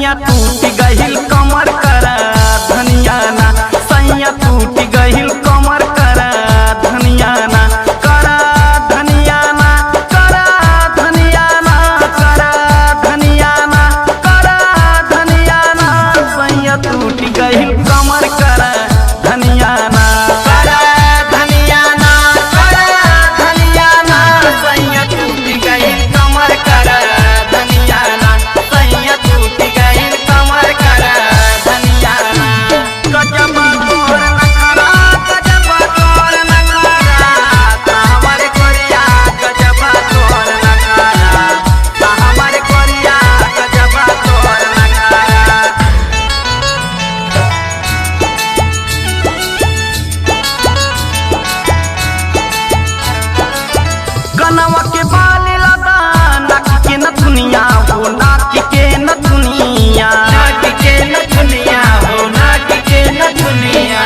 सैया टूट गहिल कमर करा धनिया ना, सैया टूट गहिल कमर करा धनिया ना, करा धनिया ना, करा धनिया ना, करा धनिया ना, करा धनिया ना, सैया टूट गहिल कमर करा धनिया ना, करा धनिया ना, करा धनिया ना, सैया टूट गहिल कमर करा धनिया ना, सैया टूट गहिल कमर करा धनिया ना। गजब तोर नखरा, गजब तोर नखरा, हमर कोरिया गजब तोर नखरा, हमर कोरिया गजब तोर नखरा। कनवा के बाल लगा नाक के न दुनिया हो, नाक के न दुनिया, नाक के न दुनिया हो, नाक के न दुनिया।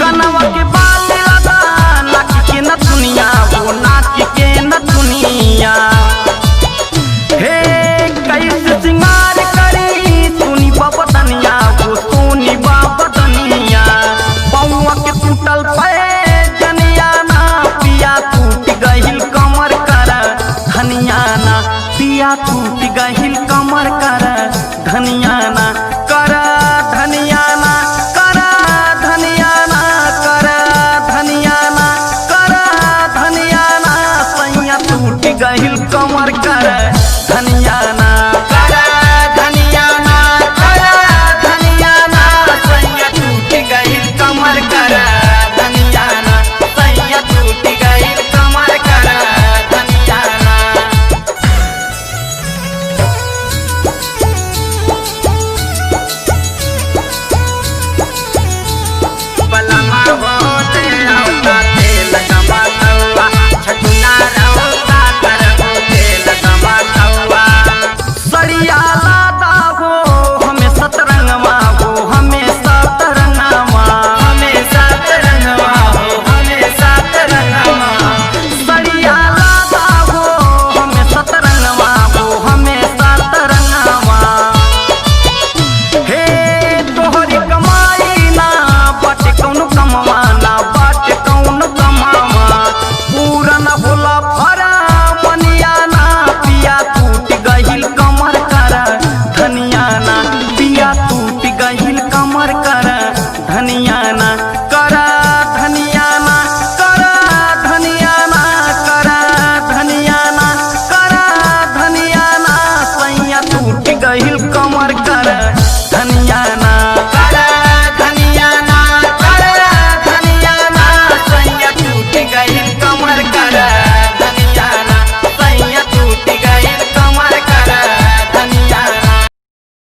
कनवा के बाल लगा नाक के न दुनिया हो, नाक के न दुनिया। हे कैसे सिंगार करी सुनी बाबतनिया हो, सुनी बाबतनिया। बउआ के टूटल पे जनिया ना, पिया टूट गहिल कमर करा धनिया ना, पिया टूट गहिल